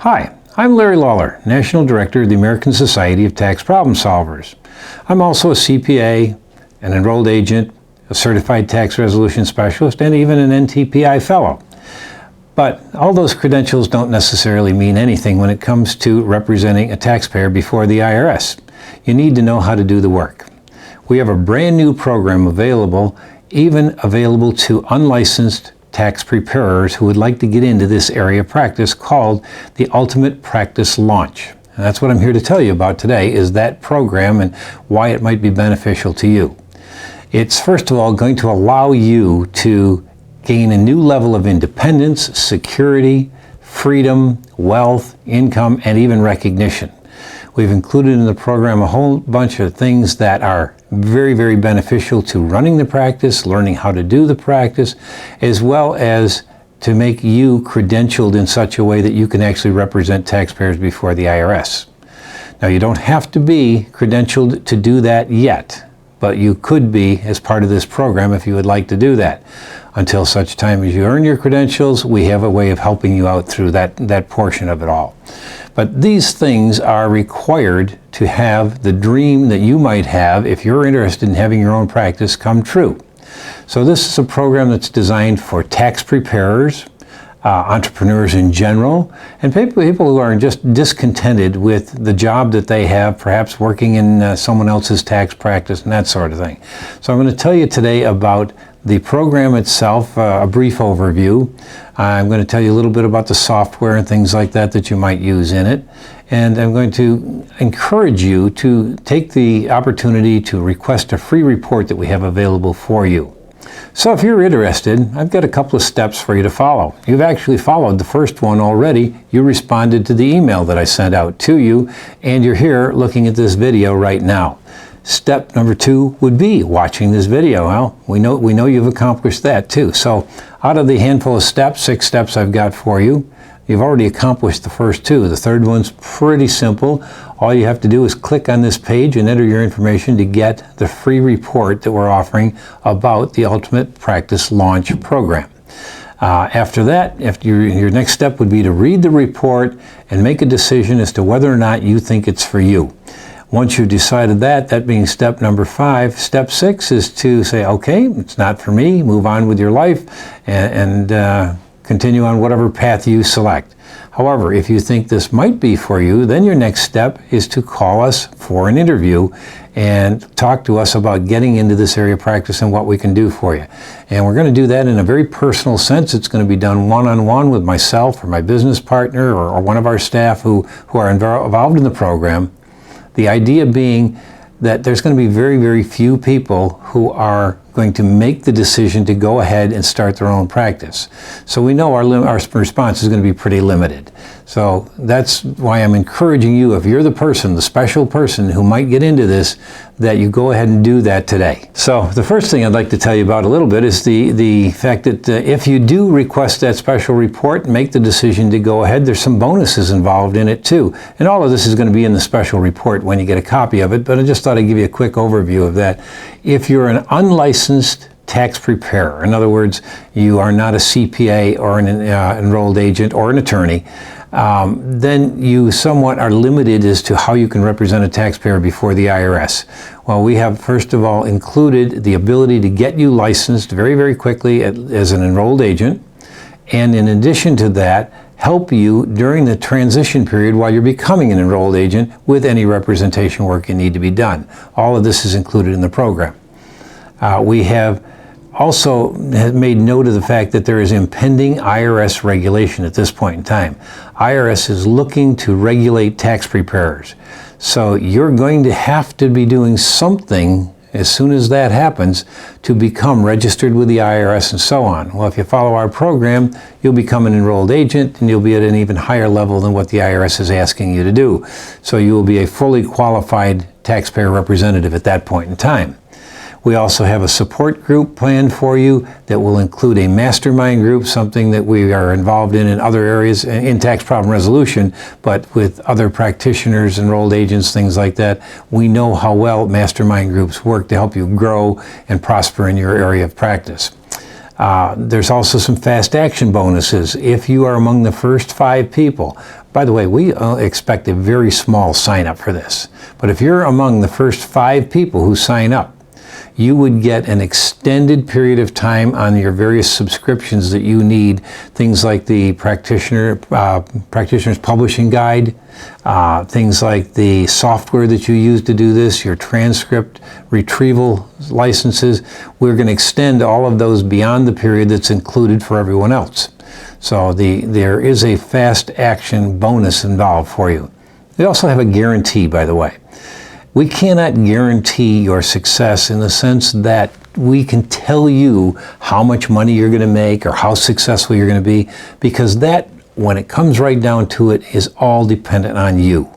Hi, I'm Larry Lawler, National Director of the American Society of Tax Problem Solvers. I'm also a CPA, an enrolled agent, a certified tax resolution specialist, and even an NTPI fellow. But all those credentials don't necessarily mean anything when it comes to representing a taxpayer before the IRS. You need to know how to do the work. We have a brand new program available, even available to unlicensed tax preparers who would like to get into this area of practice, called the Ultimate Practice Launch. And that's what I'm here to tell you about today, is that program and why it might be beneficial to you. It's first of all going to allow you to gain a new level of independence, security, freedom, wealth, income, and even recognition. We've included in the program a whole bunch of things that are very, very beneficial to running the practice, learning how to do the practice, as well as to make you credentialed in such a way that you can actually represent taxpayers before the IRS. Now, you don't have to be credentialed to do that yet, but you could be as part of this program if you would like to do that. Until such time as you earn your credentials, we have a way of helping you out through that portion of it all. But these things are required to have the dream that you might have if you're interested in having your own practice come true. So this is a program that's designed for tax preparers, entrepreneurs in general, and people who are just discontented with the job that they have, perhaps working in someone else's tax practice and that sort of thing. So I'm going to tell you today about the program itself, a brief overview. I'm going to tell you a little bit about the software and things like that that you might use in it. And I'm going to encourage you to take the opportunity to request a free report that we have available for you. So if you're interested, I've got a couple of steps for you to follow. You've actually followed the first one already. You responded to the email that I sent out to you, and you're here looking at this video right now. Step number 2 would be watching this video. Well, we know you've accomplished that too. So out of the handful of steps, 6 steps I've got for you, you've already accomplished the first 2. The third one's pretty simple. All you have to do is click on this page and enter your information to get the free report that we're offering about the Ultimate Practice Launch program. After that, your next step would be to read the report and make a decision as to whether or not you think it's for you. Once you've decided that being step number 5, step 6 is to say, okay, it's not for me, move on with your life and continue on whatever path you select. However, if you think this might be for you, then your next step is to call us for an interview and talk to us about getting into this area of practice and what we can do for you. And we're going to do that in a very personal sense. It's going to be done one-on-one with myself or my business partner or one of our staff who are involved in the program. The idea being that there's going to be very, very few people who are going to make the decision to go ahead and start their own practice. So we know our response is going to be pretty limited. So that's why I'm encouraging you, if you're the person, the special person who might get into this, that you go ahead and do that today. So the first thing I'd like to tell you about a little bit is the fact that if you do request that special report and make the decision to go ahead, there's some bonuses involved in it too. And all of this is going to be in the special report when you get a copy of it, but I just thought I'd give you a quick overview of that. If you're an unlicensed tax preparer, in other words, you are not a CPA or an enrolled agent or an attorney, then you somewhat are limited as to how you can represent a taxpayer before the IRS. Well, we have, first of all, included the ability to get you licensed very, very quickly as an enrolled agent, and in addition to that, help you during the transition period while you're becoming an enrolled agent with any representation work you need to be done. All of this is included in the program. We have also made note of the fact that there is impending IRS regulation at this point in time. IRS is looking to regulate tax preparers. So you're going to have to be doing something as soon as that happens to become registered with the IRS and so on. Well, if you follow our program, you'll become an enrolled agent and you'll be at an even higher level than what the IRS is asking you to do. So you will be a fully qualified taxpayer representative at that point in time. We also have a support group planned for you that will include a mastermind group, something that we are involved in other areas in tax problem resolution, but with other practitioners, enrolled agents, things like that. We know how well mastermind groups work to help you grow and prosper in your area of practice. There's also some fast action bonuses. If you are among the first 5 people By the way, we expect a very small sign up for this. But if you're among the first 5 people who sign up, you would get an extended period of time on your various subscriptions that you need, things like the practitioner's publishing guide, things like the software that you use to do this, your transcript retrieval licenses. We're going to extend all of those beyond the period that's included for everyone else. So there is a fast action bonus involved for you. They also have a guarantee, by the way. We cannot guarantee your success in the sense that we can tell you how much money you're going to make or how successful you're going to be, because that, when it comes right down to it, is all dependent on you.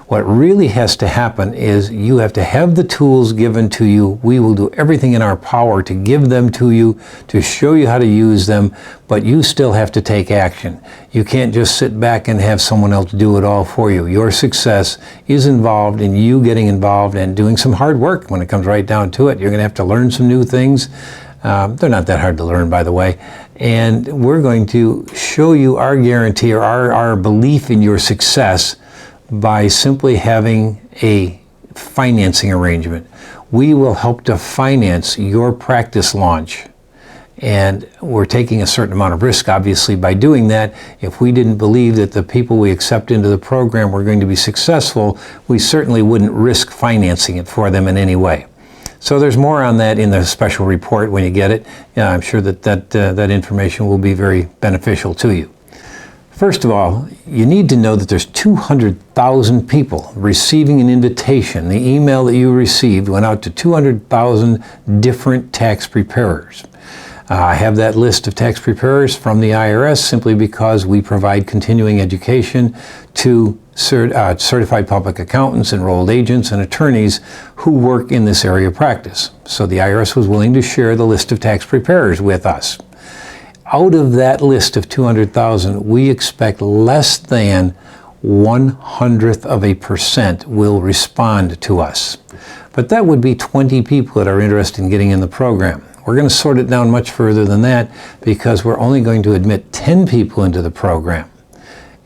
What really has to happen is you have to have the tools given to you. We will do everything in our power to give them to you, to show you how to use them, but you still have to take action. You can't just sit back and have someone else do it all for you. Your success is involved in you getting involved and doing some hard work when it comes right down to it. You're going to have to learn some new things. They're not that hard to learn, by the way. And we're going to show you our guarantee or our belief in your success by simply having a financing arrangement. We will help to finance your practice launch. And we're taking a certain amount of risk, obviously, by doing that. If we didn't believe that the people we accept into the program were going to be successful, we certainly wouldn't risk financing it for them in any way. So there's more on that in the special report when you get it. I'm sure that information will be very beneficial to you. First of all, you need to know that there's 200,000 people receiving an invitation. The email that you received went out to 200,000 different tax preparers. I have that list of tax preparers from the IRS simply because we provide continuing education to certified public accountants, enrolled agents, and attorneys who work in this area of practice. So the IRS was willing to share the list of tax preparers with us. Out of that list of 200,000, we expect less than 0.01% will respond to us. But that would be 20 people that are interested in getting in the program. We're going to sort it down much further than that because we're only going to admit 10 people into the program.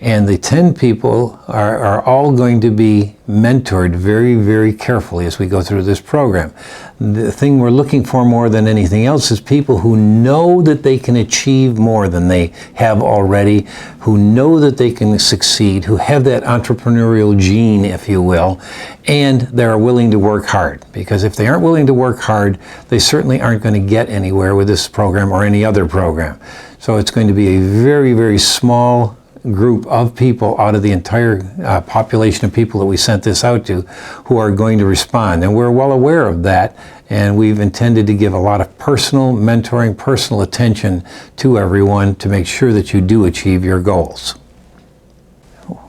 And the 10 people are all going to be mentored very, very carefully as we go through this program. The thing we're looking for more than anything else is people who know that they can achieve more than they have already, who know that they can succeed, who have that entrepreneurial gene, if you will, and they're willing to work hard. Because if they aren't willing to work hard, they certainly aren't going to get anywhere with this program or any other program. So it's going to be a very, very small group of people out of the entire population of people that we sent this out to who are going to respond. And we're well aware of that, and we've intended to give a lot of personal mentoring, personal attention to everyone to make sure that you do achieve your goals.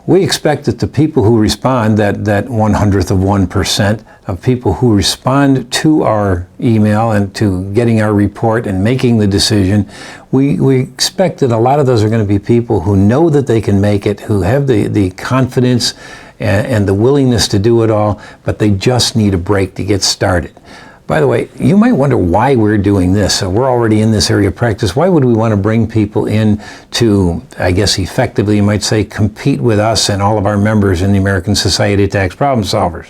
We expect that the people who respond, that 0.01% of people who respond to our email and to getting our report and making the decision, we expect that a lot of those are going to be people who know that they can make it, who have the confidence and the willingness to do it all, but they just need a break to get started. By the way, you might wonder why we're doing this. We're already in this area of practice. Why would we want to bring people in to, I guess effectively you might say, compete with us and all of our members in the American Society of Tax Problem Solvers?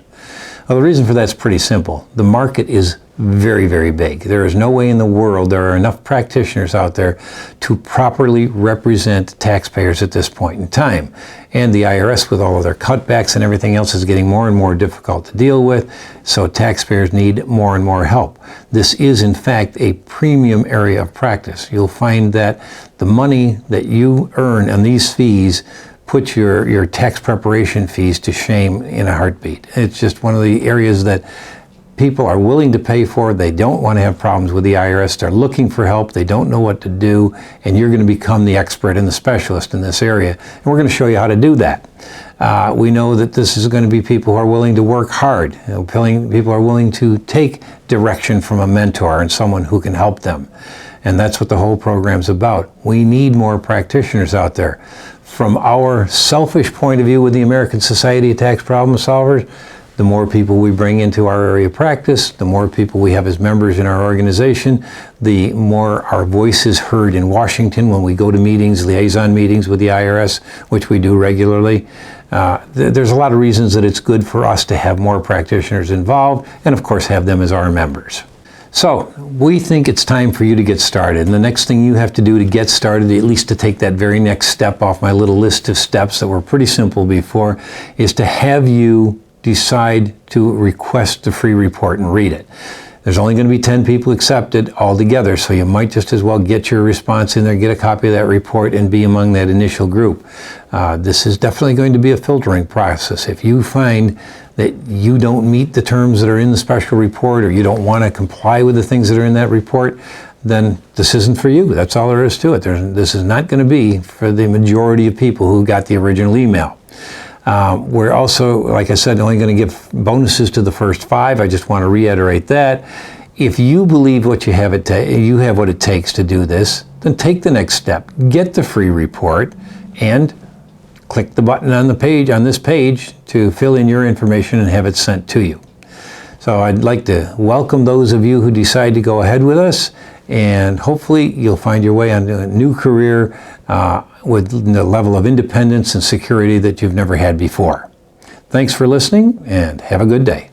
Well, the reason for that's pretty simple. The market is very, very big. There is no way in the world there are enough practitioners out there to properly represent taxpayers at this point in time. And the IRS, with all of their cutbacks and everything else, is getting more and more difficult to deal with, so taxpayers need more and more help. This is, in fact, a premium area of practice. You'll find that the money that you earn on these fees put your tax preparation fees to shame in a heartbeat. It's just one of the areas that people are willing to pay for. They don't want to have problems with the IRS. They're looking for help. They don't know what to do, and you're going to become the expert and the specialist in this area. And we're going to show you how to do that. We know that this is going to be people who are willing to work hard. People are willing to take direction from a mentor and someone who can help them. And that's what the whole program's about. We need more practitioners out there. From our selfish point of view with the American Society of Tax Problem Solvers, The more people we bring into our area of practice, the more people we have as members in our organization, the more our voice is heard in Washington when we go to meetings, liaison meetings with the IRS, which we do regularly. There's a lot of reasons that it's good for us to have more practitioners involved, and of course have them as our members. So we think it's time for you to get started. And the next thing you have to do to get started, at least to take that very next step off my little list of steps that were pretty simple before, is to have you decide to request the free report and read it. There's only going to be 10 people accepted altogether, so you might just as well get your response in there, get a copy of that report, and be among that initial group. This is definitely going to be a filtering process. If you find that you don't meet the terms that are in the special report, or you don't want to comply with the things that are in that report, then this isn't for you. That's all there is to it. This is not going to be for the majority of people who got the original email. We're also, like I said, only going to give bonuses to the first 5. I just want to reiterate that. If you believe what you have what it takes to do this, then take the next step. Get the free report and click the button on this page to fill in your information and have it sent to you. So I'd like to welcome those of you who decide to go ahead with us, and hopefully you'll find your way onto a new career with the level of independence and security that you've never had before. Thanks for listening, and have a good day.